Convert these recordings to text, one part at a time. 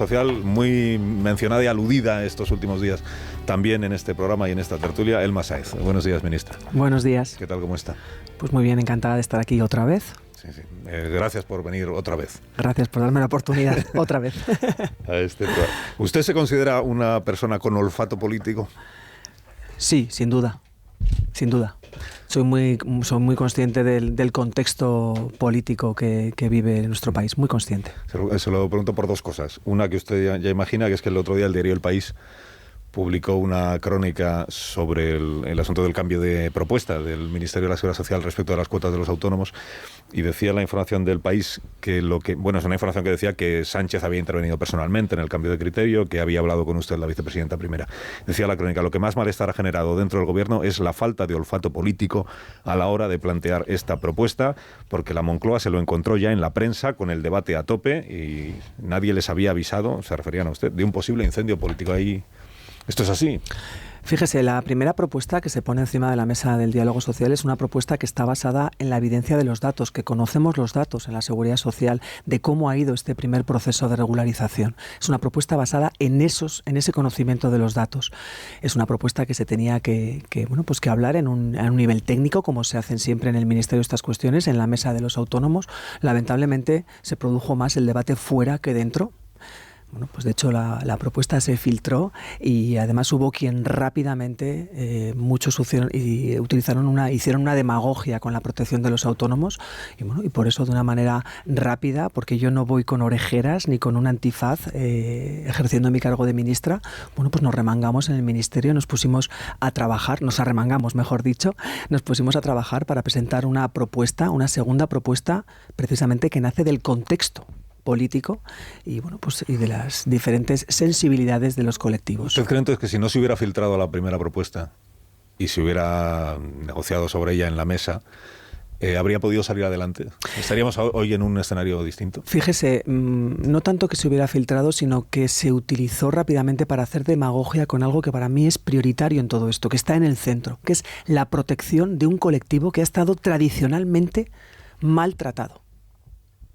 Social muy mencionada y aludida estos últimos días también en este programa y en esta tertulia, Elma Sáez. Buenos días, ministra. Buenos días. ¿Qué tal, cómo está? Pues muy bien, encantada de estar aquí otra vez. Sí. Gracias por venir otra vez. Gracias por darme la oportunidad otra vez. A este programa. ¿Usted se considera una persona con olfato político? Sí, sin duda. Sin duda. Soy muy consciente del contexto político que vive nuestro país, muy consciente. Se lo pregunto por dos cosas. Una que usted ya imagina, que es que el otro día el diario El País publicó una crónica sobre el asunto del cambio de propuesta del Ministerio de la Seguridad Social respecto a las cuotas de los autónomos, y decía la información del País que es una información que decía que Sánchez había intervenido personalmente en el cambio de criterio, que había hablado con usted la vicepresidenta primera. Decía la crónica, lo que más malestar ha generado dentro del gobierno es la falta de olfato político a la hora de plantear esta propuesta, porque la Moncloa se lo encontró ya en la prensa con el debate a tope y nadie les había avisado, se referían a usted, de un posible incendio político ahí. ¿Esto es así? Fíjese, la primera propuesta que se pone encima de la mesa del diálogo social es una propuesta que está basada en la evidencia de los datos, que conocemos los datos en la seguridad social de cómo ha ido este primer proceso de regularización. Es una propuesta basada en ese conocimiento de los datos. Es una propuesta que se tenía que hablar en un nivel técnico, como se hacen siempre en el Ministerio estas cuestiones, en la mesa de los autónomos. Lamentablemente se produjo más el debate fuera que dentro. Bueno, pues de hecho la propuesta se filtró y además hubo quien rápidamente, muchos hicieron una demagogia con la protección de los autónomos y por eso de una manera rápida, porque yo no voy con orejeras ni con un antifaz ejerciendo mi cargo de ministra, pues nos remangamos en el ministerio, nos pusimos a trabajar, nos arremangamos mejor dicho, nos pusimos a trabajar para presentar una segunda propuesta precisamente que nace del contexto político y de las diferentes sensibilidades de los colectivos. ¿Usted cree entonces que si no se hubiera filtrado la primera propuesta y se hubiera negociado sobre ella en la mesa, habría podido salir adelante? ¿Estaríamos hoy en un escenario distinto? Fíjese, no tanto que se hubiera filtrado, sino que se utilizó rápidamente para hacer demagogia con algo que para mí es prioritario en todo esto, que está en el centro, que es la protección de un colectivo que ha estado tradicionalmente maltratado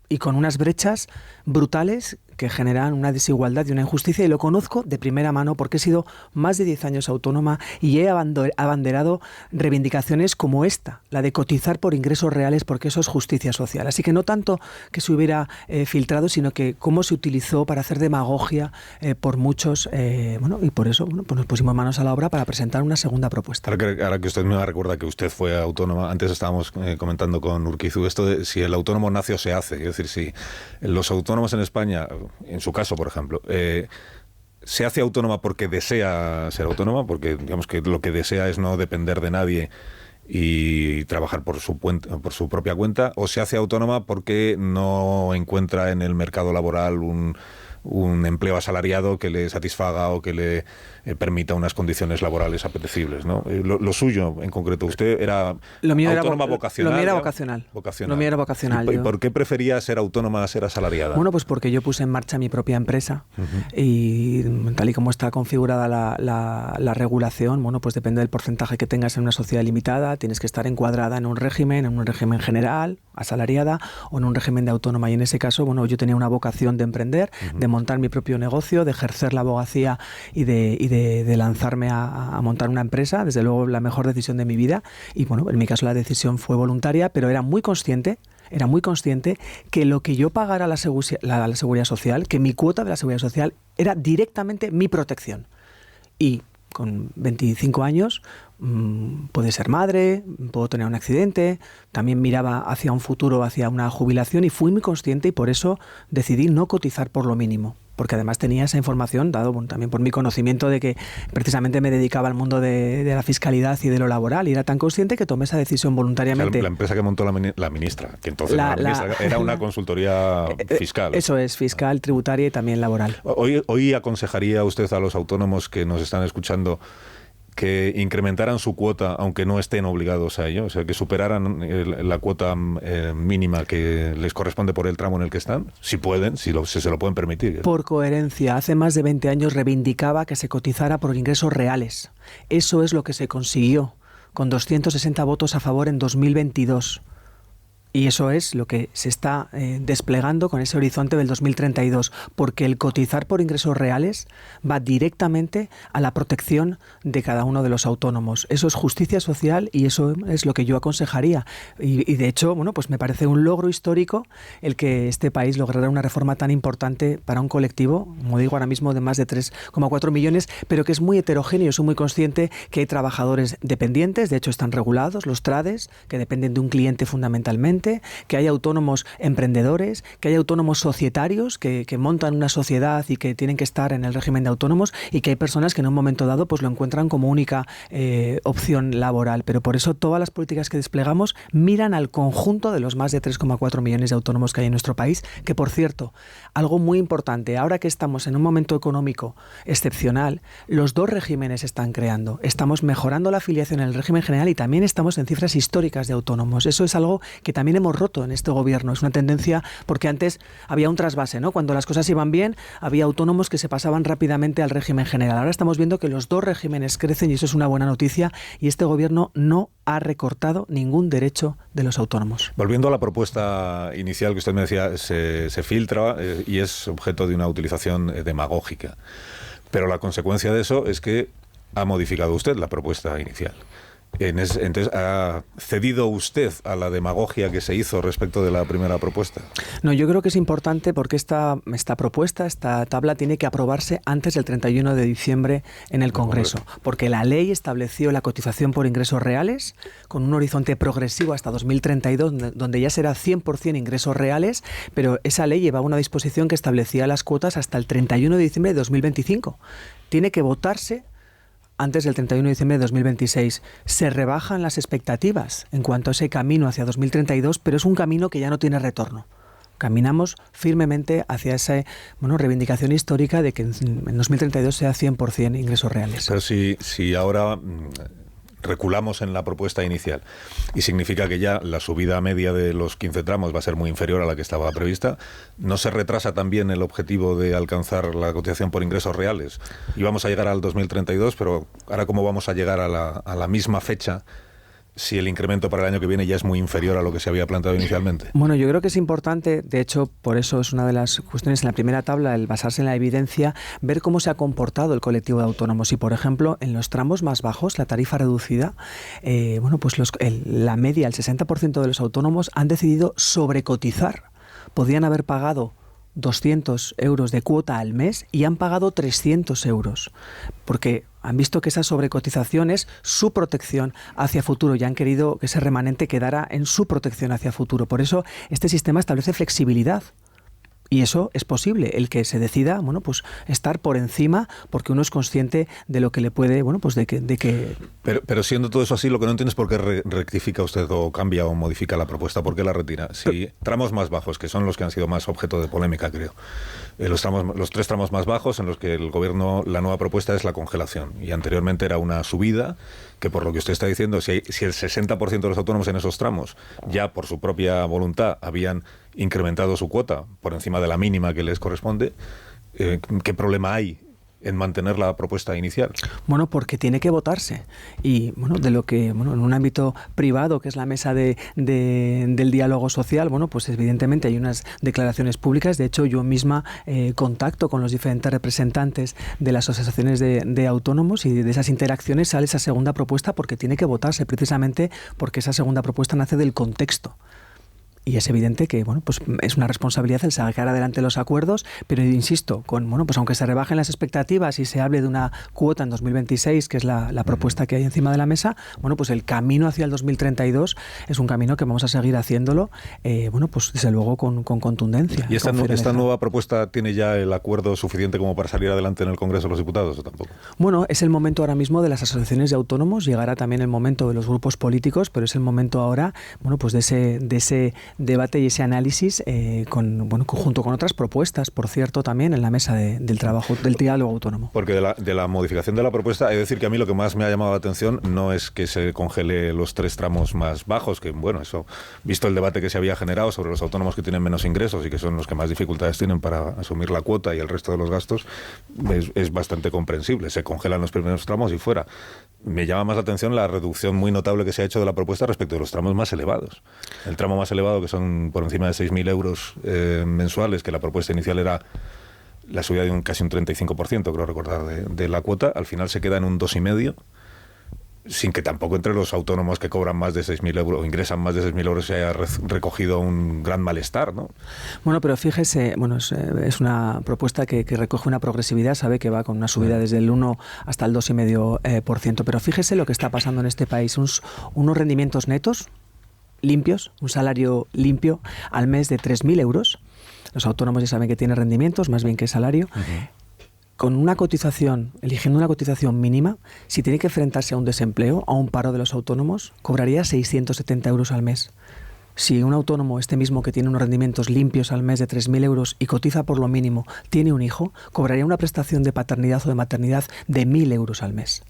y con unas brechas brutales que generan una desigualdad y una injusticia, y lo conozco de primera mano porque he sido más de 10 años autónoma y he abanderado reivindicaciones como esta, la de cotizar por ingresos reales, porque eso es justicia social. Así que no tanto que se hubiera filtrado, sino que cómo se utilizó para hacer demagogia por muchos, y por eso pues nos pusimos manos a la obra para presentar una segunda propuesta. Ahora que usted me recuerda que usted fue autónoma, antes estábamos comentando con Urquizu esto de si el autónomo nace o se hace, es decir, si los autónomos en España, en su caso, por ejemplo, se hace autónoma porque desea ser autónoma, porque digamos que lo que desea es no depender de nadie y trabajar por su propia cuenta, o se hace autónoma porque no encuentra en el mercado laboral un empleo asalariado que le satisfaga o que le permita unas condiciones laborales apetecibles, ¿no? Lo suyo, en concreto, usted era autónoma vocacional. Lo mío era vocacional. Lo mío era vocacional. ¿Y por qué prefería ser autónoma a ser asalariada? Bueno, pues porque yo puse en marcha mi propia empresa y tal y como está configurada la regulación, pues depende del porcentaje que tengas en una sociedad limitada, tienes que estar encuadrada en un régimen general, asalariada, o en un régimen de autónoma. Y en ese caso, yo tenía una vocación de emprender, de montar mi propio negocio, de ejercer la abogacía y de lanzarme a montar una empresa, desde luego la mejor decisión de mi vida. Y en mi caso la decisión fue voluntaria, pero era muy consciente que lo que yo pagara a la seguridad social, que mi cuota de la seguridad social era directamente mi protección. Y con 25 años puedo ser madre, puedo tener un accidente, también miraba hacia un futuro, hacia una jubilación, y fui muy consciente, y por eso decidí no cotizar por lo mínimo, porque además tenía esa información, dado también por mi conocimiento de que precisamente me dedicaba al mundo de la fiscalidad y de lo laboral, y era tan consciente que tomé esa decisión voluntariamente. O sea, la empresa que montó la ministra, que entonces era una consultoría fiscal. Eso es, fiscal, tributaria y también laboral. Hoy aconsejaría usted a los autónomos que nos están escuchando que incrementaran su cuota, aunque no estén obligados a ello, o sea, que superaran la cuota mínima que les corresponde por el tramo en el que están, si pueden, si se lo pueden permitir. Por coherencia, hace más de 20 años reivindicaba que se cotizara por ingresos reales. Eso es lo que se consiguió, con 260 votos a favor en 2022. Y eso es lo que se está desplegando con ese horizonte del 2032, porque el cotizar por ingresos reales va directamente a la protección de cada uno de los autónomos. Eso es justicia social y eso es lo que yo aconsejaría. Y de hecho, bueno, pues me parece un logro histórico el que este país lograra una reforma tan importante para un colectivo, como digo ahora mismo, de más de 3,4 millones, pero que es muy heterogéneo. Soy muy consciente que hay trabajadores dependientes, de hecho están regulados, los trades, que dependen de un cliente fundamentalmente, que hay autónomos emprendedores, que hay autónomos societarios que montan una sociedad y que tienen que estar en el régimen de autónomos, y que hay personas que en un momento dado pues lo encuentran como única opción laboral. Pero por eso todas las políticas que desplegamos miran al conjunto de los más de 3,4 millones de autónomos que hay en nuestro país, que por cierto, algo muy importante, ahora que estamos en un momento económico excepcional, los dos regímenes se están creando. Estamos mejorando la afiliación en el régimen general y también estamos en cifras históricas de autónomos. Eso es algo que también hemos roto en este gobierno. Es una tendencia porque antes había un trasvase, ¿no? Cuando las cosas iban bien, había autónomos que se pasaban rápidamente al régimen general. Ahora estamos viendo que los dos regímenes crecen y eso es una buena noticia, y este gobierno no ha recortado ningún derecho de los autónomos. Volviendo a la propuesta inicial que usted me decía, se filtra y es objeto de una utilización demagógica. Pero la consecuencia de eso es que ha modificado usted la propuesta inicial. Entonces, ¿ha cedido usted a la demagogia que se hizo respecto de la primera propuesta? No, yo creo que es importante porque esta propuesta, esta tabla, tiene que aprobarse antes del 31 de diciembre en el Congreso, porque la ley estableció la cotización por ingresos reales con un horizonte progresivo hasta 2032, donde ya será 100% ingresos reales, pero esa ley llevaba una disposición que establecía las cuotas hasta el 31 de diciembre de 2025. Tiene que votarse antes del 31 de diciembre de 2026. Se rebajan las expectativas en cuanto a ese camino hacia 2032, pero es un camino que ya no tiene retorno. Caminamos firmemente hacia esa reivindicación histórica de que en 2032 sea 100% ingresos reales. Pero si ahora reculamos en la propuesta inicial y significa que ya la subida media de los 15 tramos va a ser muy inferior a la que estaba prevista, ¿no se retrasa también el objetivo de alcanzar la cotización por ingresos reales? Y vamos a llegar al 2032, pero ahora ¿cómo vamos a llegar a la misma fecha si el incremento para el año que viene ya es muy inferior a lo que se había planteado inicialmente? Bueno, yo creo que es importante, de hecho, por eso es una de las cuestiones en la primera tabla, el basarse en la evidencia, ver cómo se ha comportado el colectivo de autónomos. Y, por ejemplo, en los tramos más bajos, la tarifa reducida, la media, el 60% de los autónomos han decidido sobrecotizar. Podían haber pagado 200 euros de cuota al mes y han pagado 300 euros, porque han visto que esa sobrecotización es su protección hacia futuro y han querido que ese remanente quedara en su protección hacia futuro. Por eso este sistema establece flexibilidad. Y eso es posible, el que se decida, estar por encima, porque uno es consciente de lo que le puede, de que... Pero siendo todo eso así, lo que no entiendo es por qué rectifica usted o cambia o modifica la propuesta, ¿por qué la retira? Si tramos más bajos, que son los que han sido más objeto de polémica, creo, los tres tramos más bajos en los que el gobierno, la nueva propuesta es la congelación, y anteriormente era una subida, que por lo que usted está diciendo, si el 60% de los autónomos en esos tramos ya por su propia voluntad habían incrementado su cuota por encima de la mínima que les corresponde, ¿qué problema hay en mantener la propuesta inicial? Bueno, porque tiene que votarse. Y de lo que, en un ámbito privado, que es la mesa del diálogo social, pues evidentemente hay unas declaraciones públicas. De hecho, yo misma contacto con los diferentes representantes de las asociaciones de autónomos, y de esas interacciones sale esa segunda propuesta, porque tiene que votarse, precisamente porque esa segunda propuesta nace del contexto. Y es evidente que es una responsabilidad el sacar adelante los acuerdos, pero insisto, aunque se rebajen las expectativas y se hable de una cuota en 2026, que es la propuesta que hay encima de la mesa, el camino hacia el 2032 es un camino que vamos a seguir haciéndolo, desde luego con contundencia. ¿Y esta nueva propuesta tiene ya el acuerdo suficiente como para salir adelante en el Congreso de los Diputados o tampoco? Bueno, es el momento ahora mismo de las asociaciones de autónomos, llegará también el momento de los grupos políticos, pero es el momento ahora, de ese debate y ese análisis junto con otras propuestas, por cierto, también en la mesa del trabajo, del diálogo autónomo. Porque de la modificación de la propuesta, he de decir que a mí lo que más me ha llamado la atención no es que se congele los tres tramos más bajos, que eso, visto el debate que se había generado sobre los autónomos que tienen menos ingresos y que son los que más dificultades tienen para asumir la cuota y el resto de los gastos, es bastante comprensible. Se congelan los primeros tramos y fuera. Me llama más la atención la reducción muy notable que se ha hecho de la propuesta respecto de los tramos más elevados. El tramo más elevado, que son por encima de 6.000 euros mensuales, que la propuesta inicial era la subida de casi un 35%, creo recordar, de la cuota, al final se queda en un 2,5%, sin que tampoco entre los autónomos que cobran más de 6.000 euros o ingresan más de 6.000 euros se haya recogido un gran malestar, ¿no? Bueno, pero fíjese, es una propuesta que recoge una progresividad, sabe que va con una subida desde el 1 hasta el 2,5%, pero fíjese lo que está pasando en este país, unos rendimientos netos limpios, un salario limpio al mes de 3.000 euros. Los autónomos ya saben que tienen rendimientos, más bien que salario. Con una cotización, eligiendo una cotización mínima, si tiene que enfrentarse a un desempleo, a un paro de los autónomos, cobraría 670 euros al mes. Si un autónomo, este mismo que tiene unos rendimientos limpios al mes de 3.000 euros y cotiza por lo mínimo, tiene un hijo, cobraría una prestación de paternidad o de maternidad de 1.000 euros al mes.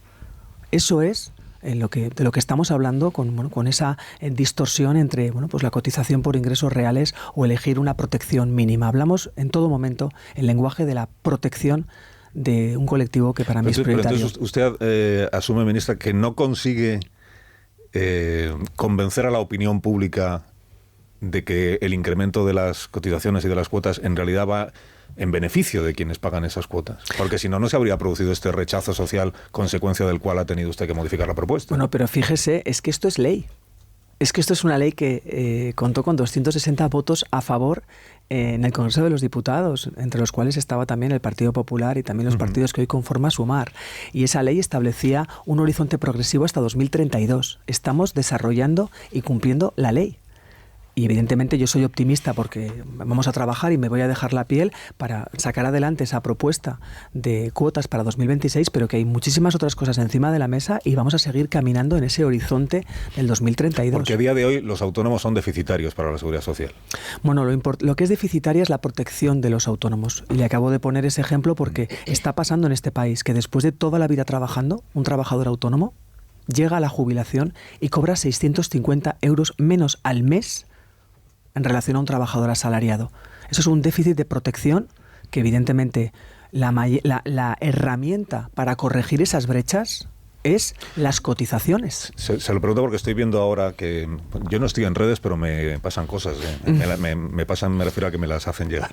Eso es de lo que estamos hablando con esa distorsión entre la cotización por ingresos reales o elegir una protección mínima. Hablamos en todo momento el lenguaje de la protección de un colectivo que para mí es prioritario. Pero entonces usted asume, ministra, que no consigue convencer a la opinión pública de que el incremento de las cotizaciones y de las cuotas en realidad va en beneficio de quienes pagan esas cuotas. Porque si no, no se habría producido este rechazo social, consecuencia del cual ha tenido usted que modificar la propuesta. Bueno, pero fíjese, es que esto es ley. Es que esto es una ley que contó con 260 votos a favor en el Congreso de los Diputados, entre los cuales estaba también el Partido Popular y también los partidos que hoy conforman Sumar. Y esa ley establecía un horizonte progresivo hasta 2032. Estamos desarrollando y cumpliendo la ley. Y evidentemente yo soy optimista porque vamos a trabajar y me voy a dejar la piel para sacar adelante esa propuesta de cuotas para 2026, pero que hay muchísimas otras cosas encima de la mesa y vamos a seguir caminando en ese horizonte del 2032. Porque a día de hoy los autónomos son deficitarios para la Seguridad Social. Bueno, lo que es deficitaria es la protección de los autónomos. Y le acabo de poner ese ejemplo porque está pasando en este país que después de toda la vida trabajando, un trabajador autónomo llega a la jubilación y cobra 650 euros menos al mes en relación a un trabajador asalariado. Eso es un déficit de protección que evidentemente la herramienta para corregir esas brechas es las cotizaciones. Se lo pregunto porque estoy viendo ahora que yo no estoy en redes, pero me pasan cosas. Me refiero a que me las hacen llegar.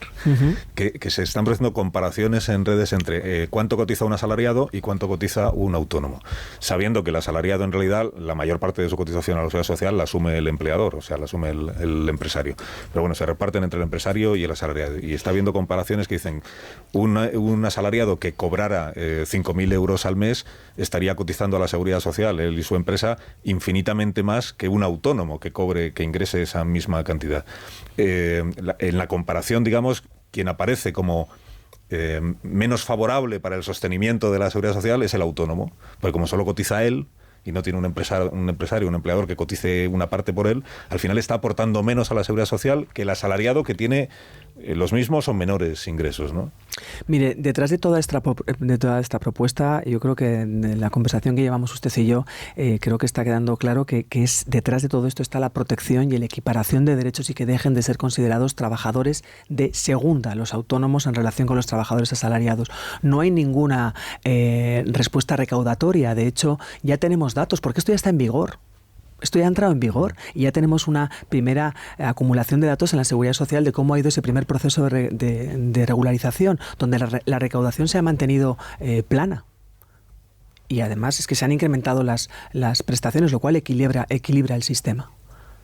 Que se están produciendo comparaciones en redes entre cuánto cotiza un asalariado y cuánto cotiza un autónomo. Sabiendo que el asalariado en realidad la mayor parte de su cotización a la Seguridad Social la asume el empleador, o sea, la asume el empresario. Pero bueno, se reparten entre el empresario y el asalariado. Y está viendo comparaciones que dicen un asalariado que cobrara 5.000 euros al mes estaría cotizando a la Seguridad Social, él y su empresa, infinitamente más que un autónomo que ingrese esa misma cantidad. En la comparación, digamos, quien aparece como menos favorable para el sostenimiento de la Seguridad Social es el autónomo, porque como solo cotiza él y no tiene un empresario, un empleador que cotice una parte por él, al final está aportando menos a la Seguridad Social que el asalariado que tiene los mismos o menores ingresos, ¿no? Mire, detrás de toda esta propuesta, yo creo que en la conversación que llevamos usted y yo, creo que está quedando claro que detrás de todo esto está la protección y la equiparación de derechos y que dejen de ser considerados trabajadores de segunda, los autónomos en relación con los trabajadores asalariados. No hay ninguna respuesta recaudatoria, de hecho, ya tenemos datos, porque esto ya está en vigor. Esto ya ha entrado en vigor y ya tenemos una primera acumulación de datos en la Seguridad Social de cómo ha ido ese primer proceso de regularización, donde la recaudación se ha mantenido plana. Y además es que se han incrementado las prestaciones, lo cual equilibra el sistema.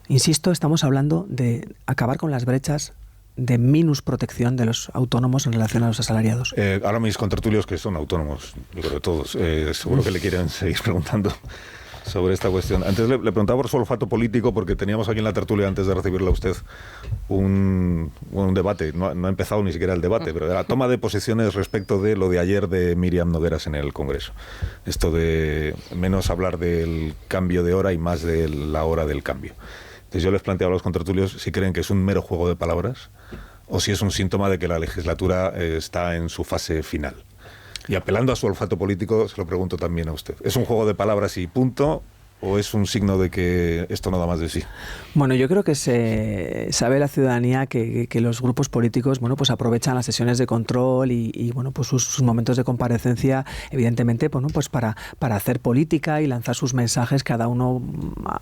Insisto, estamos hablando de acabar con las brechas de minus protección de los autónomos en relación a los asalariados. Ahora mis contertulios, que son autónomos, yo creo que todos, seguro que le quieren seguir preguntando sobre esta cuestión. Antes le preguntaba por su olfato político, porque teníamos aquí en la tertulia, antes de recibirla a usted, un debate. No ha empezado ni siquiera el debate, pero la toma de posiciones respecto de lo de ayer de Míriam Nogueras en el Congreso. Esto de menos hablar del cambio de hora y más de la hora del cambio. Entonces yo les planteaba a los contertulios si creen que es un mero juego de palabras o si es un síntoma de que la legislatura está en su fase final. Y apelando a su olfato político, se lo pregunto también a usted. ¿Es un juego de palabras y punto? o es un signo de que esto no da más de sí? Bueno, yo creo que se sabe la ciudadanía que los grupos políticos, bueno, pues aprovechan las sesiones de control y bueno, pues sus momentos de comparecencia, evidentemente, bueno, pues para hacer política y lanzar sus mensajes cada uno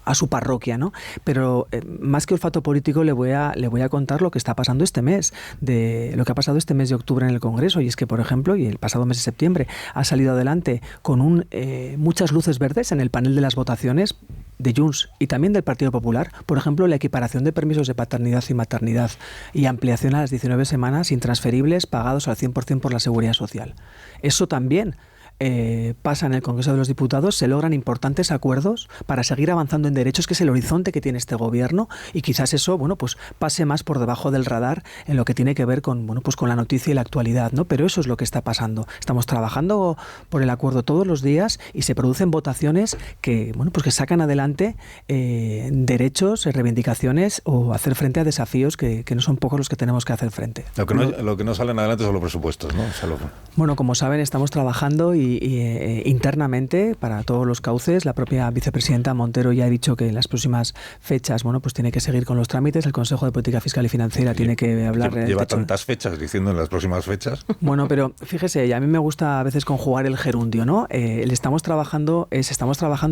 a su parroquia, ¿no? Pero más que olfato político le voy a contar lo que está pasando este mes, de lo que ha pasado este mes de octubre en el Congreso, y es que, por ejemplo, y el pasado mes de septiembre ha salido adelante con muchas luces verdes en el panel de las votaciones de Junts y también del Partido Popular, por ejemplo, la equiparación de permisos de paternidad y maternidad y ampliación a las 19 semanas intransferibles pagados al 100% por la Seguridad Social. Eso también pasa en el Congreso de los Diputados, se logran importantes acuerdos para seguir avanzando en derechos, que es el horizonte que tiene este gobierno, y quizás eso, bueno, pues pase más por debajo del radar en lo que tiene que ver con, bueno, pues con la noticia y la actualidad, ¿no? Pero eso es lo que está pasando. Estamos trabajando por el acuerdo todos los días y se producen votaciones que, bueno, pues que sacan adelante derechos, reivindicaciones o hacer frente a desafíos que no son pocos los que tenemos que hacer frente. Lo que no salen adelante son los presupuestos, ¿no? Bueno, como saben, estamos trabajando y internamente para todos los cauces. La propia vicepresidenta Montero ya ha dicho que en las próximas fechas, bueno, pues tiene que seguir con los trámites. El Consejo de Política Fiscal y Financiera tiene que hablar. Lleva tantas fechas diciendo en las próximas fechas. Bueno, pero fíjese, a mí me gusta a veces conjugar el gerundio, ¿no? Estamos trabajando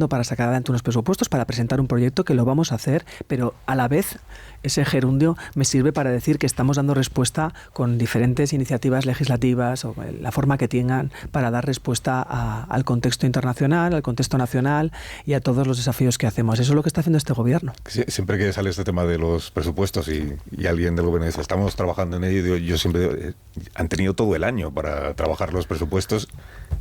para sacar adelante unos presupuestos, para presentar un proyecto que lo vamos a hacer, pero a la vez ese gerundio me sirve para decir que estamos dando respuesta con diferentes iniciativas legislativas o la forma que tengan para dar respuesta al contexto internacional, al contexto nacional y a todos los desafíos que hacemos. Eso es lo que está haciendo este gobierno. Siempre que sale este tema de los presupuestos y alguien del gobierno dice, estamos trabajando en ello, yo siempre han tenido todo el año para trabajar los presupuestos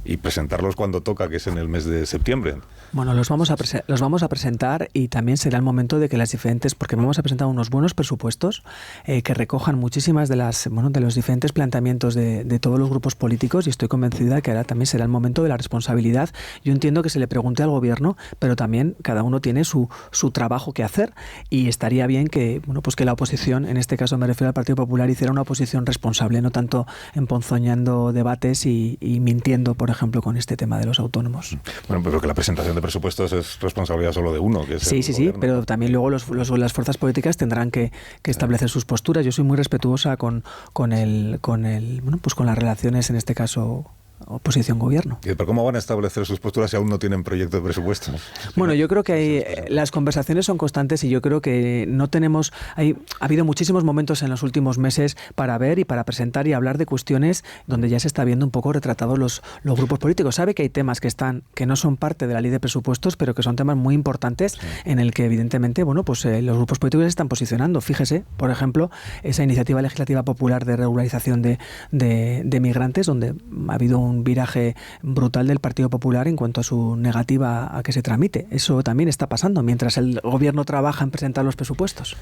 y presentarlos cuando toca, que es en el mes de septiembre. Bueno, los vamos a presentar y también será el momento de que las diferentes, porque vamos a presentar unos buenos presupuestos que recojan muchísimas de los diferentes planteamientos de todos los grupos políticos, y estoy convencida que ahora también será el momento de la responsabilidad. Yo entiendo que se le pregunte al gobierno, pero también cada uno tiene su trabajo que hacer, y estaría bien que, bueno, pues que la oposición, en este caso me refiero al Partido Popular, hiciera una oposición responsable, no tanto emponzoñando debates y mintiendo, por ejemplo, con este tema de los autónomos. Bueno, pero que la presentación de presupuestos es responsabilidad solo de uno, que es sí, pero también luego las fuerzas políticas tendrán que establecer sus posturas. Yo soy muy respetuosa con las relaciones, en este caso oposición-gobierno. ¿Pero cómo van a establecer sus posturas si aún no tienen proyecto de presupuestos? Bueno, yo creo que las conversaciones son constantes y yo creo que ha habido muchísimos momentos en los últimos meses para ver y para presentar y hablar de cuestiones donde ya se está viendo un poco retratados los grupos políticos. Sabe que hay temas que no son parte de la ley de presupuestos, pero que son temas muy importantes en el que evidentemente, bueno, pues los grupos políticos se están posicionando. Fíjese, por ejemplo, esa iniciativa legislativa popular de regularización de migrantes, donde ha habido un viraje brutal del Partido Popular en cuanto a su negativa a que se tramite. Eso también está pasando mientras el gobierno trabaja en presentar los presupuestos.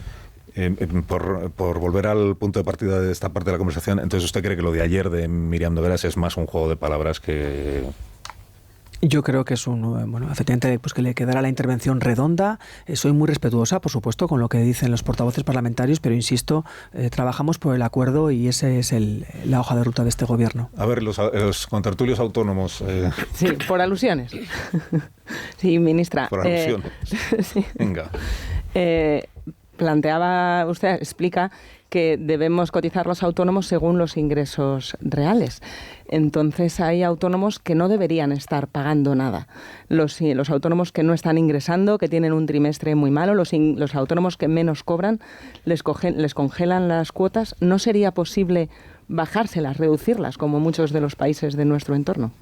Por volver al punto de partida de esta parte de la conversación, entonces ¿usted cree que lo de ayer de Míriam Nogueras es más un juego de palabras que...? Yo creo que es efectivamente, pues que le quedará la intervención redonda. Soy muy respetuosa, por supuesto, con lo que dicen los portavoces parlamentarios, pero insisto, trabajamos por el acuerdo y ese es la hoja de ruta de este gobierno. A ver, los contertulios autónomos... Sí, por alusiones. Sí, ministra. Por alusiones. Sí. Venga. Explica que debemos cotizar los autónomos según los ingresos reales. Entonces hay autónomos que no deberían estar pagando nada. Los autónomos que no están ingresando, que tienen un trimestre muy malo, los autónomos que menos cobran, les congelan las cuotas. ¿No sería posible bajárselas, reducirlas, como muchos de los países de nuestro entorno?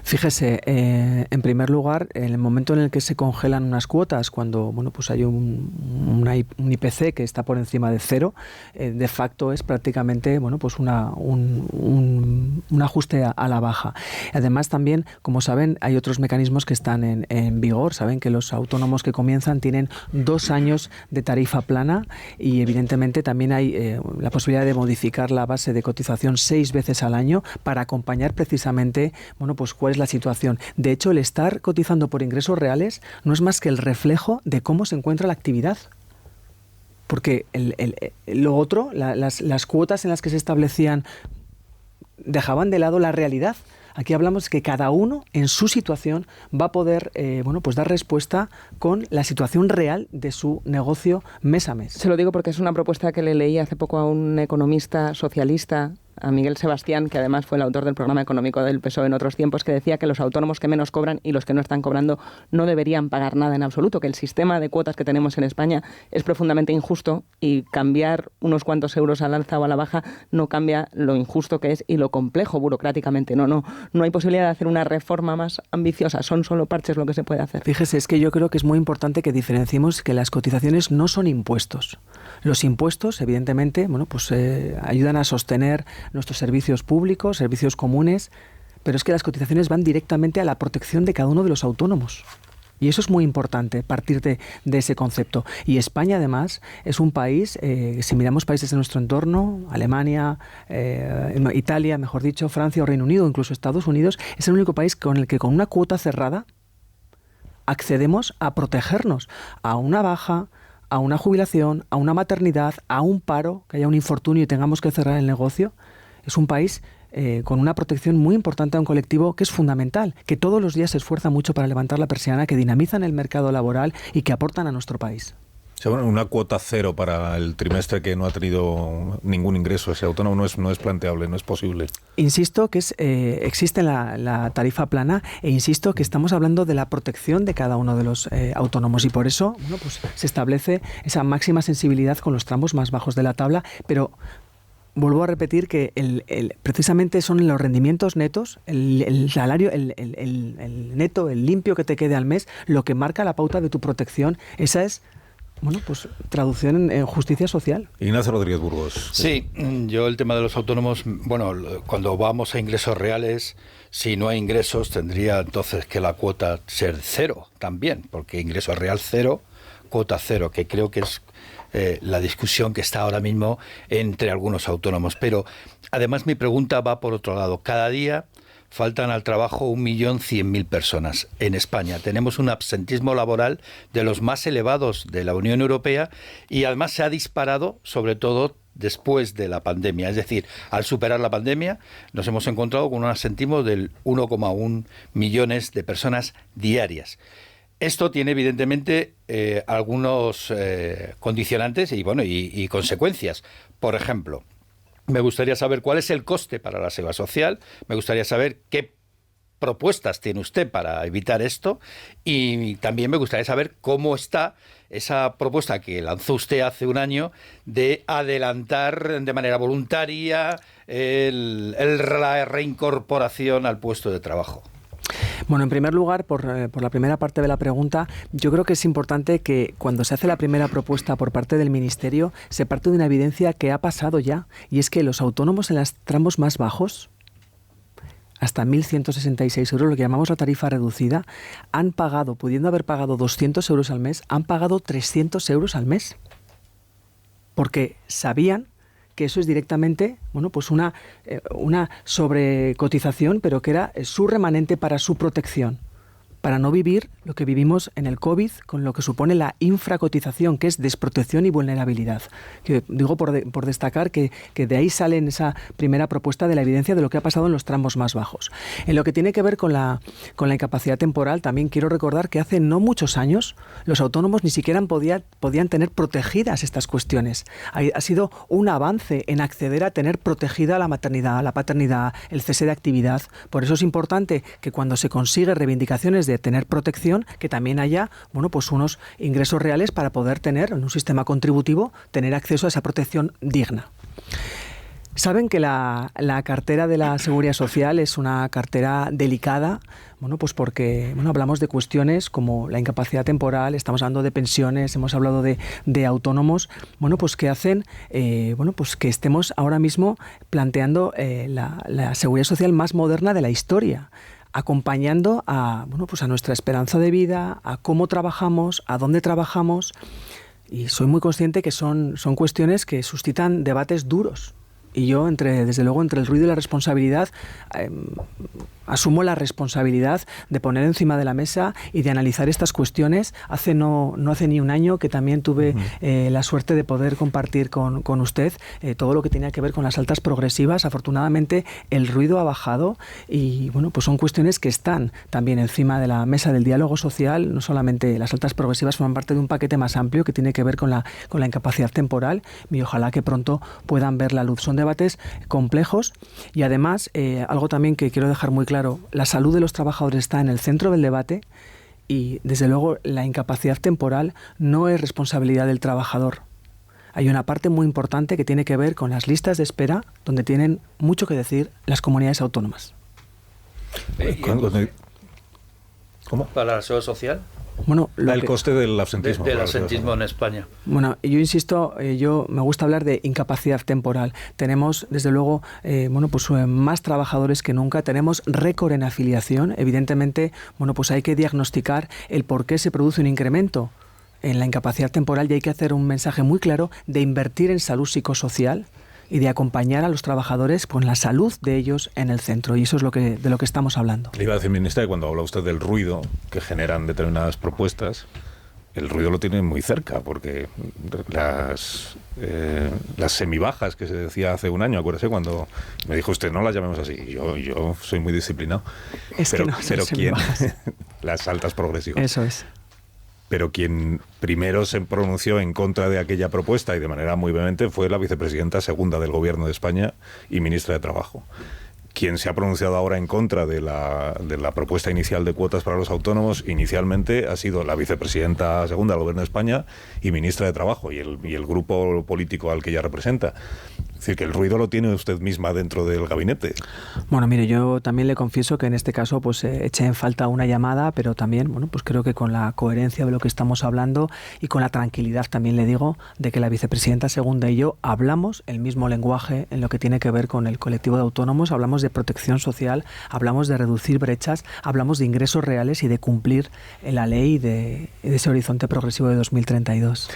Fíjese, en primer lugar, en el momento en el que se congelan unas cuotas, cuando pues hay un IPC que está por encima de cero, de facto es prácticamente pues un ajuste a la baja. Además, también, como saben, hay otros mecanismos que están en vigor. Saben que los autónomos que comienzan tienen 2 años de tarifa plana y, evidentemente, también hay la posibilidad de modificar la base de cotización 6 veces al año para acompañar precisamente pues cuál es la situación. De hecho, el estar cotizando por ingresos reales no es más que el reflejo de cómo se encuentra la actividad. Porque lo otro, las cuotas en las que se establecían, dejaban de lado la realidad. Aquí hablamos que cada uno en su situación va a poder pues dar respuesta con la situación real de su negocio mes a mes. Se lo digo porque es una propuesta que le leí hace poco a un economista socialista, a Miguel Sebastián, que además fue el autor del programa económico del PSOE en otros tiempos, que decía que los autónomos que menos cobran y los que no están cobrando no deberían pagar nada en absoluto, que el sistema de cuotas que tenemos en España es profundamente injusto y cambiar unos cuantos euros al alza o a la baja no cambia lo injusto que es y lo complejo burocráticamente. No hay posibilidad de hacer una reforma más ambiciosa, son solo parches lo que se puede hacer. Fíjese, es que yo creo que es muy importante que diferenciemos que las cotizaciones no son impuestos. Los impuestos, evidentemente, ayudan a sostener nuestros servicios públicos, servicios comunes, pero es que las cotizaciones van directamente a la protección de cada uno de los autónomos. Y eso es muy importante, partir de ese concepto. Y España, además, es un país, si miramos países de nuestro entorno, Alemania, Italia, mejor dicho, Francia o Reino Unido, incluso Estados Unidos, es el único país con el que con una cuota cerrada accedemos a protegernos a una baja, a una jubilación, a una maternidad, a un paro, que haya un infortunio y tengamos que cerrar el negocio. Es un país con una protección muy importante a un colectivo que es fundamental, que todos los días se esfuerza mucho para levantar la persiana, que dinamizan el mercado laboral y que aportan a nuestro país. O sea, bueno, una cuota cero para el trimestre que no ha tenido ningún ingreso ese autónomo no es planteable, no es posible. Insisto que existe la tarifa plana e insisto que estamos hablando de la protección de cada uno de los autónomos y por eso se establece esa máxima sensibilidad con los tramos más bajos de la tabla, pero vuelvo a repetir que precisamente son los rendimientos netos, el salario, el neto, el limpio que te quede al mes, lo que marca la pauta de tu protección. Esa es traducción en justicia social. Ignacio Rodríguez Burgos. Sí, yo el tema de los autónomos, cuando vamos a ingresos reales, si no hay ingresos, tendría entonces que la cuota ser cero también, porque ingreso real cero, cuota cero, que creo que es la discusión que está ahora mismo entre algunos autónomos. Pero además mi pregunta va por otro lado. Cada día faltan al trabajo 1.100.000 personas en España. Tenemos un absentismo laboral de los más elevados de la Unión Europea y además se ha disparado, sobre todo después de la pandemia. Es decir, al superar la pandemia nos hemos encontrado con un absentismo del 1,1 millones de personas diarias. Esto tiene evidentemente algunos condicionantes y consecuencias. Por ejemplo, me gustaría saber cuál es el coste para la Seguridad Social, me gustaría saber qué propuestas tiene usted para evitar esto y también me gustaría saber cómo está esa propuesta que lanzó usted hace un año de adelantar de manera voluntaria la reincorporación al puesto de trabajo. Bueno, en primer lugar, por la primera parte de la pregunta, yo creo que es importante que cuando se hace la primera propuesta por parte del Ministerio, se parte de una evidencia que ha pasado ya, y es que los autónomos en los tramos más bajos, hasta 1.166 euros, lo que llamamos la tarifa reducida, han pagado, pudiendo haber pagado 200 euros al mes, han pagado 300 euros al mes. Porque sabían que eso es directamente una sobrecotización, pero que era su remanente para su protección, para no vivir lo que vivimos en el COVID, con lo que supone la infracotización, que es desprotección y vulnerabilidad. Que digo por destacar que de ahí sale en esa primera propuesta de la evidencia de lo que ha pasado en los tramos más bajos. En lo que tiene que ver con la incapacidad temporal, también quiero recordar que hace no muchos años los autónomos ni siquiera podían tener protegidas estas cuestiones. Ha sido un avance en acceder a tener protegida la maternidad, la paternidad, el cese de actividad. Por eso es importante que cuando se consigue reivindicaciones de tener protección, que también haya unos ingresos reales para poder tener en un sistema contributivo, tener acceso a esa protección digna. Saben que la cartera de la Seguridad Social es una cartera delicada, porque hablamos de cuestiones como la incapacidad temporal, estamos hablando de pensiones, hemos hablado de autónomos, que hacen que estemos ahora mismo planteando la Seguridad Social más moderna de la historia, acompañando a nuestra esperanza de vida, a cómo trabajamos, a dónde trabajamos. Y soy muy consciente que son cuestiones que suscitan debates duros. Y yo, desde luego, entre el ruido y la responsabilidad, asumo la responsabilidad de poner encima de la mesa y de analizar estas cuestiones. No hace ni un año que también tuve la suerte de poder compartir con usted todo lo que tenía que ver con las altas progresivas. Afortunadamente el ruido ha bajado y bueno, pues son cuestiones que están también encima de la mesa del diálogo social. No solamente las altas progresivas forman parte de un paquete más amplio que tiene que ver con la incapacidad temporal, y ojalá que pronto puedan ver la luz. Son debates complejos y además algo también que quiero dejar muy claro: la salud de los trabajadores está en el centro del debate y, desde luego, la incapacidad temporal no es responsabilidad del trabajador. Hay una parte muy importante que tiene que ver con las listas de espera, donde tienen mucho que decir las comunidades autónomas. ¿Cómo? ¿Para la seguridad social? Bueno, el coste del absentismo. Del absentismo en España. Bueno, yo insisto, me gusta hablar de incapacidad temporal. Tenemos, desde luego, más trabajadores que nunca. Tenemos récord en afiliación. Evidentemente, pues hay que diagnosticar el por qué se produce un incremento en la incapacidad temporal, y hay que hacer un mensaje muy claro de invertir en salud psicosocial y de acompañar a los trabajadores con la salud de ellos en el centro. Y eso es de lo que estamos hablando. Le iba a decir, ministra, que cuando habla usted del ruido que generan determinadas propuestas, el ruido lo tiene muy cerca, porque las semibajas que se decía hace un año, acuérdese cuando me dijo usted, no las llamemos así. Yo soy muy disciplinado. Pero ¿quién? Las altas progresivas. Eso es. Pero quien primero se pronunció en contra de aquella propuesta, y de manera muy vehemente, fue la vicepresidenta segunda del Gobierno de España y ministra de Trabajo. Quien se ha pronunciado ahora en contra de la propuesta inicial de cuotas para los autónomos, inicialmente ha sido la vicepresidenta segunda del Gobierno de España y ministra de Trabajo, y el grupo político al que ella representa. Es decir, que el ruido lo tiene usted misma dentro del gabinete. Bueno, mire, yo también le confieso que en este caso eché en falta una llamada, pero también, creo que con la coherencia de lo que estamos hablando y con la tranquilidad, también le digo, de que la vicepresidenta segunda y yo hablamos el mismo lenguaje en lo que tiene que ver con el colectivo de autónomos. Hablamos de protección social, hablamos de reducir brechas, hablamos de ingresos reales y de cumplir la ley de ese horizonte progresivo de 2032.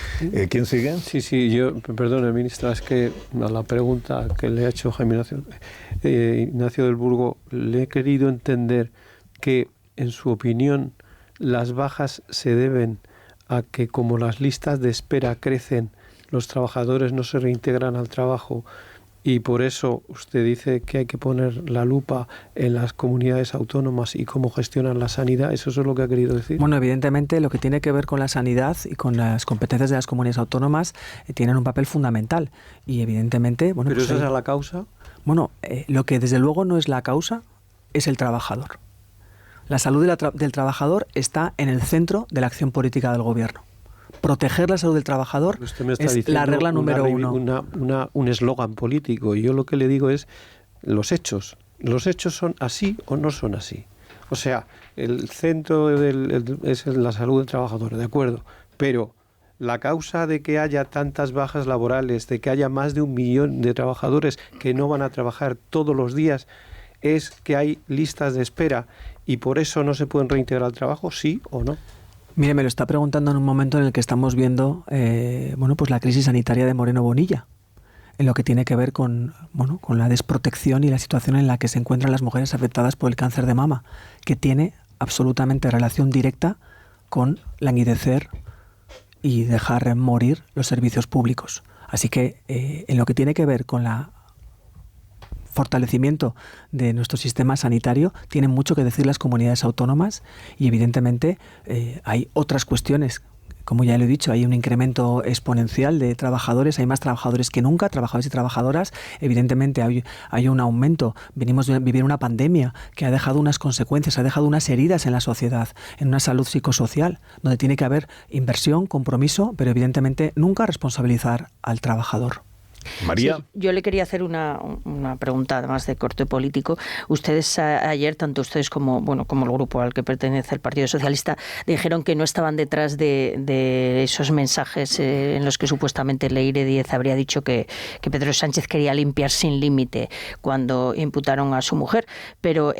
¿Quién sigue? Sí, yo, perdone, ministra, es que a la pregunta que le ha hecho Jaime Ignacio del Burgo, le he querido entender que, en su opinión, las bajas se deben a que, como las listas de espera crecen, los trabajadores no se reintegran al trabajo, y por eso usted dice que hay que poner la lupa en las comunidades autónomas y cómo gestionan la sanidad. ¿Eso es lo que ha querido decir? Bueno, evidentemente lo que tiene que ver con la sanidad y con las competencias de las comunidades autónomas tienen un papel fundamental. Y evidentemente... ¿Pero esa es la causa? Bueno, lo que desde luego no es la causa es el trabajador. La salud del trabajador está en el centro de la acción política del Gobierno. Proteger la salud del trabajador es la regla número uno. Un eslogan político. Y yo lo que le digo es los hechos. ¿Los hechos son así o no son así? O sea, el centro es la salud del trabajador, de acuerdo. Pero la causa de que haya tantas bajas laborales, de que haya más de 1 millón de trabajadores que no van a trabajar todos los días, es que hay listas de espera y por eso no se pueden reintegrar al trabajo, ¿sí o no? Mire, me lo está preguntando en un momento en el que estamos viendo la crisis sanitaria de Moreno Bonilla, en lo que tiene que ver con la desprotección y la situación en la que se encuentran las mujeres afectadas por el cáncer de mama, que tiene absolutamente relación directa con languidecer y dejar morir los servicios públicos. Así que en lo que tiene que ver con la fortalecimiento de nuestro sistema sanitario, tienen mucho que decir las comunidades autónomas, y evidentemente hay otras cuestiones. Como ya lo he dicho, hay un incremento exponencial de trabajadores, hay más trabajadores que nunca, trabajadores y trabajadoras. Evidentemente hay un aumento. Venimos de vivir una pandemia que ha dejado unas consecuencias, ha dejado unas heridas en la sociedad, en una salud psicosocial, donde tiene que haber inversión, compromiso, pero evidentemente nunca responsabilizar al trabajador. María. Sí, yo le quería hacer una pregunta además de corte político. Ustedes ayer, tanto ustedes como el grupo al que pertenece el Partido Socialista, dijeron que no estaban detrás de esos mensajes en los que supuestamente Leire Díez habría dicho que Pedro Sánchez quería limpiar sin límite cuando imputaron a su mujer. Pero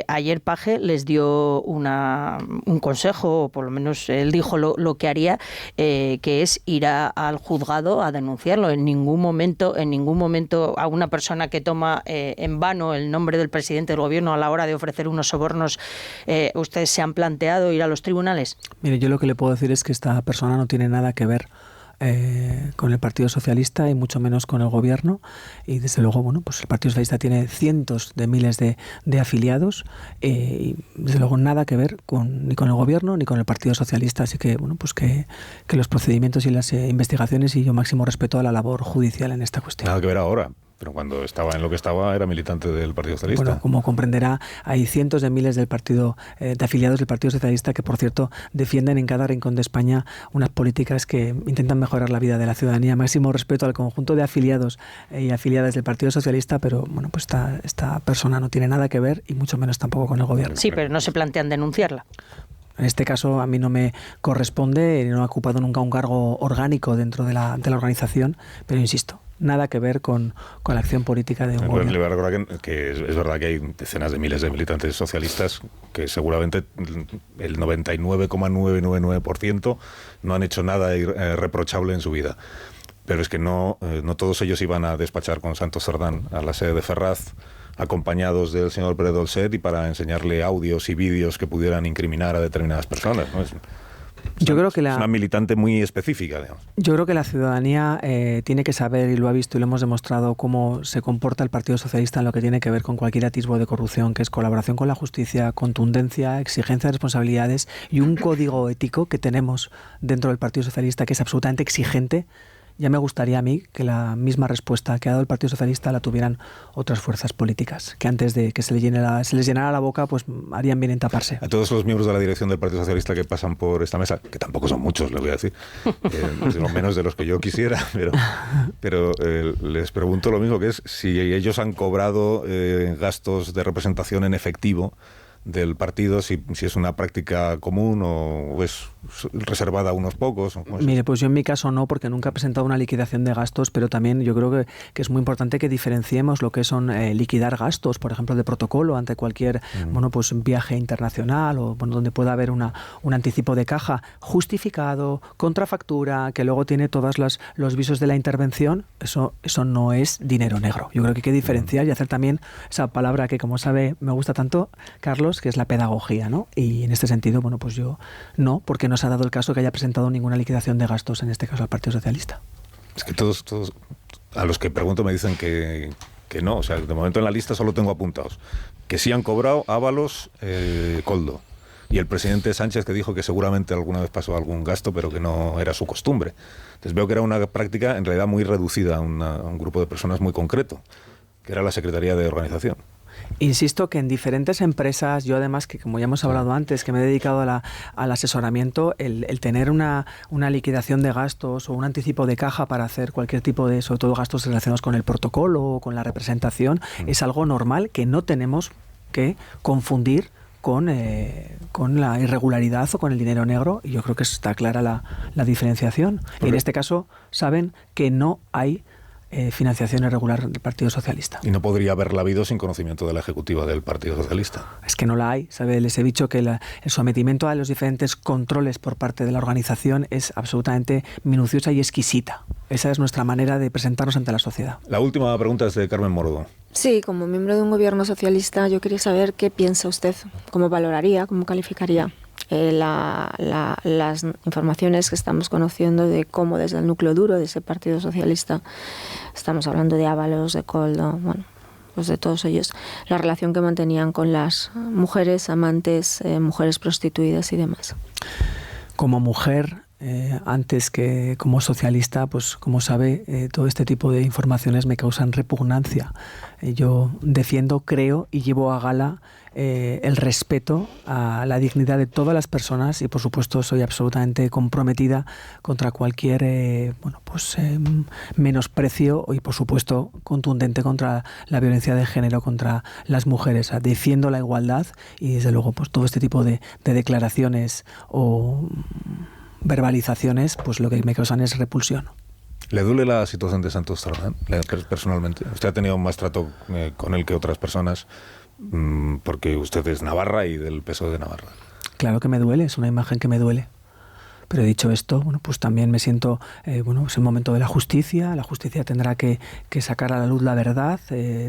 ayer Page les dio un consejo, o por lo menos él dijo lo que haría, que es ir al juzgado a denunciarlo. En ningún momento momento a una persona que toma en vano el nombre del presidente del gobierno a la hora de ofrecer unos sobornos, ¿ustedes se han planteado ir a los tribunales? Mire, yo lo que le puedo decir es que esta persona no tiene nada que ver con el Partido Socialista y mucho menos con el gobierno, y desde luego pues el Partido Socialista tiene cientos de miles de afiliados, y desde luego nada que ver ni con el gobierno ni con el Partido Socialista, así que pues que los procedimientos y las investigaciones, y yo máximo respeto a la labor judicial en esta cuestión. Nada que ver ahora. Pero cuando estaba en lo que estaba, era militante del Partido Socialista. Bueno, como comprenderá, hay cientos de miles de afiliados del Partido Socialista que, por cierto, defienden en cada rincón de España unas políticas que intentan mejorar la vida de la ciudadanía. Máximo respeto al conjunto de afiliados y afiliadas del Partido Socialista, pero bueno, pues esta persona no tiene nada que ver, y mucho menos tampoco con el gobierno. Sí, pero no se plantean denunciarla. En este caso a mí no me corresponde, no he ocupado nunca un cargo orgánico dentro de la organización, pero insisto, nada que ver con la acción política de un gobierno. Le voy a recordar que es verdad que hay decenas de miles de militantes socialistas que seguramente el 99,999% no han hecho nada reprochable en su vida. Pero es que no todos ellos iban a despachar con Santos Cerdán a la sede de Ferraz, acompañados del señor Pere Dolcet, y para enseñarle audios y vídeos que pudieran incriminar a determinadas personas, ¿no? Yo creo que es una militante muy específica, digamos. Yo creo que la ciudadanía tiene que saber, y lo ha visto y lo hemos demostrado, cómo se comporta el Partido Socialista en lo que tiene que ver con cualquier atisbo de corrupción, que es colaboración con la justicia, contundencia, exigencia de responsabilidades y un código ético que tenemos dentro del Partido Socialista que es absolutamente exigente. Ya me gustaría a mí que la misma respuesta que ha dado el Partido Socialista la tuvieran otras fuerzas políticas, que antes de que se les llenara la boca, pues harían bien en taparse. A todos los miembros de la dirección del Partido Socialista que pasan por esta mesa, que tampoco son muchos, les voy a decir, menos de los que yo quisiera, pero les pregunto lo mismo, que es si ellos han cobrado gastos de representación en efectivo del partido, si es una práctica común o es reservada a unos pocos. Mire, pues yo en mi caso no, porque nunca he presentado una liquidación de gastos, pero también yo creo que es muy importante que diferenciemos lo que son liquidar gastos, por ejemplo, de protocolo ante cualquier pues viaje internacional, o donde pueda haber un anticipo de caja justificado, contrafactura, que luego tiene todos los visos de la intervención. Eso no es dinero negro. Yo creo que hay que diferenciar y hacer también esa palabra que, como sabe, me gusta tanto, Carlos, que es la pedagogía, ¿no? Y en este sentido, pues yo no, porque no se ha dado el caso que haya presentado ninguna liquidación de gastos, en este caso al Partido Socialista. Es que todos a los que pregunto me dicen que no. O sea, de momento en la lista solo tengo apuntados que sí han cobrado Ábalos, Koldo, y el presidente Sánchez, que dijo que seguramente alguna vez pasó algún gasto, pero que no era su costumbre. Entonces veo que era una práctica en realidad muy reducida a un grupo de personas muy concreto, que era la Secretaría de Organización. Insisto que en diferentes empresas, yo además, que como ya hemos hablado antes, que me he dedicado al asesoramiento, el tener una liquidación de gastos o un anticipo de caja para hacer cualquier tipo de, sobre todo gastos relacionados con el protocolo o con la representación, es algo normal que no tenemos que confundir con la irregularidad o con el dinero negro, y yo creo que está clara la diferenciación. Y en este caso saben que no hay financiación irregular del Partido Socialista. Y no podría haberla habido sin conocimiento de la ejecutiva del Partido Socialista. Es que no la hay, ¿sabe? Les he dicho que el sometimiento a los diferentes controles por parte de la organización es absolutamente minuciosa y exquisita. Esa es nuestra manera de presentarnos ante la sociedad. La última pregunta es de Carmen Morodo. Sí, como miembro de un gobierno socialista, yo quería saber qué piensa usted, cómo valoraría, cómo calificaría las informaciones que estamos conociendo de cómo desde el núcleo duro de ese Partido Socialista, estamos hablando de Ábalos, de Koldo, pues de todos ellos, la relación que mantenían con las mujeres amantes, mujeres prostituidas y demás. Como mujer, antes que como socialista, pues como sabe, todo este tipo de informaciones me causan repugnancia. Yo defiendo, creo y llevo a gala el respeto a la dignidad de todas las personas, y por supuesto soy absolutamente comprometida contra cualquier menosprecio, y por supuesto contundente contra la violencia de género contra las mujeres. Defiendo la igualdad, y desde luego pues todo este tipo de declaraciones o verbalizaciones, pues lo que me causan es repulsión. ¿Le duele la situación de Santos Cerdán personalmente? Usted ha tenido más trato con él que otras personas, porque usted es navarra y del PSOE de Navarra. Claro que me duele, es una imagen que me duele. Pero dicho esto, bueno, pues también me siento, es el momento de la justicia tendrá que sacar a la luz la verdad,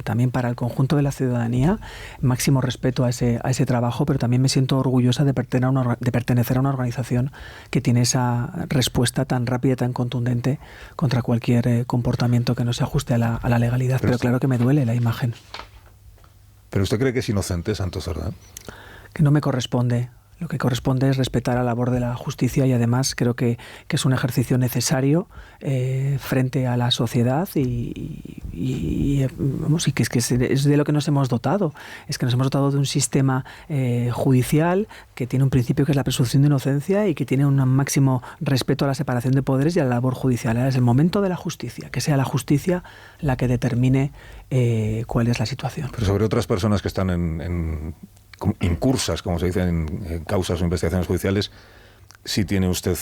también para el conjunto de la ciudadanía, máximo respeto a ese trabajo, pero también me siento orgullosa de pertenecer a una organización que tiene esa respuesta tan rápida y tan contundente contra cualquier comportamiento que no se ajuste a la legalidad, pero claro que me duele la imagen. ¿Pero usted cree que es inocente, Santos Cerdán? Que no me corresponde. Lo que corresponde es respetar la labor de la justicia y además creo que es un ejercicio necesario frente a la sociedad y que es de lo que nos hemos dotado. Es que nos hemos dotado de un sistema judicial que tiene un principio que es la presunción de inocencia y que tiene un máximo respeto a la separación de poderes y a la labor judicial. Ahora es el momento de la justicia, que sea la justicia la que determine cuál es la situación. Pero sobre otras personas que están incursas, como se dice, en causas o investigaciones judiciales, sí tiene usted,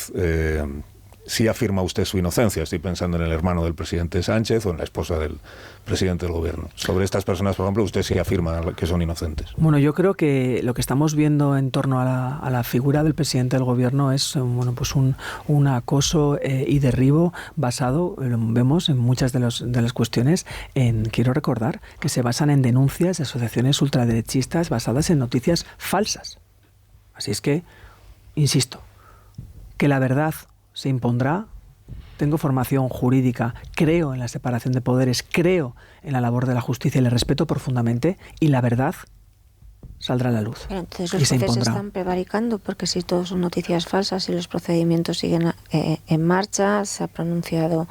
sí afirma usted su inocencia. Estoy pensando en el hermano del presidente Sánchez o en la esposa del presidente del gobierno. Sobre estas personas, por ejemplo, usted sí afirma que son inocentes. Bueno, yo creo que lo que estamos viendo en torno a la figura del presidente del gobierno es un acoso y derribo basado, lo vemos en muchas de las cuestiones, quiero recordar, que se basan en denuncias de asociaciones ultraderechistas basadas en noticias falsas. Así es que, insisto, que la verdad se impondrá. Tengo formación jurídica, creo en la separación de poderes, creo en la labor de la justicia y le respeto profundamente, y la verdad saldrá a la luz. Pero entonces los jueces están prevaricando, porque si todo son noticias falsas y los procedimientos siguen en marcha, se ha pronunciado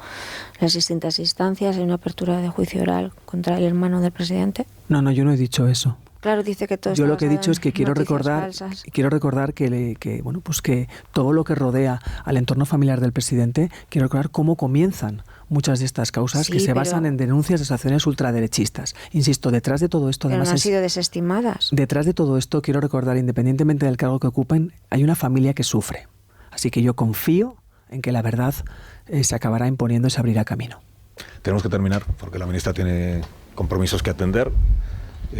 las distintas instancias, hay una apertura de juicio oral contra el hermano del presidente. No, yo no he dicho eso. Claro, dice que todo. Yo lo que he dicho es que quiero recordar que todo lo que rodea al entorno familiar del presidente, quiero recordar cómo comienzan muchas de estas causas que se basan en denuncias de asociaciones ultraderechistas. Insisto, detrás de todo esto, además, no han sido desestimadas. Detrás de todo esto, quiero recordar, independientemente del cargo que ocupen, hay una familia que sufre. Así que yo confío en que la verdad se acabará imponiendo y se abrirá camino. Tenemos que terminar porque la ministra tiene compromisos que atender.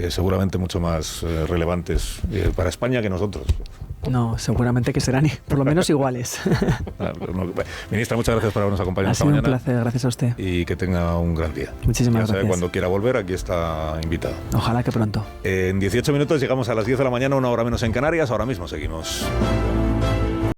Seguramente mucho más relevantes para España que nosotros. No, seguramente que serán por lo menos iguales. Ministra, muchas gracias por habernos acompañado esta mañana. Ha sido un placer, gracias a usted. Y que tenga un gran día. Muchísimas gracias. Cuando quiera volver, aquí está invitado. Ojalá que pronto. En 18 minutos llegamos a las 10 de la mañana, una hora menos en Canarias. Ahora mismo seguimos.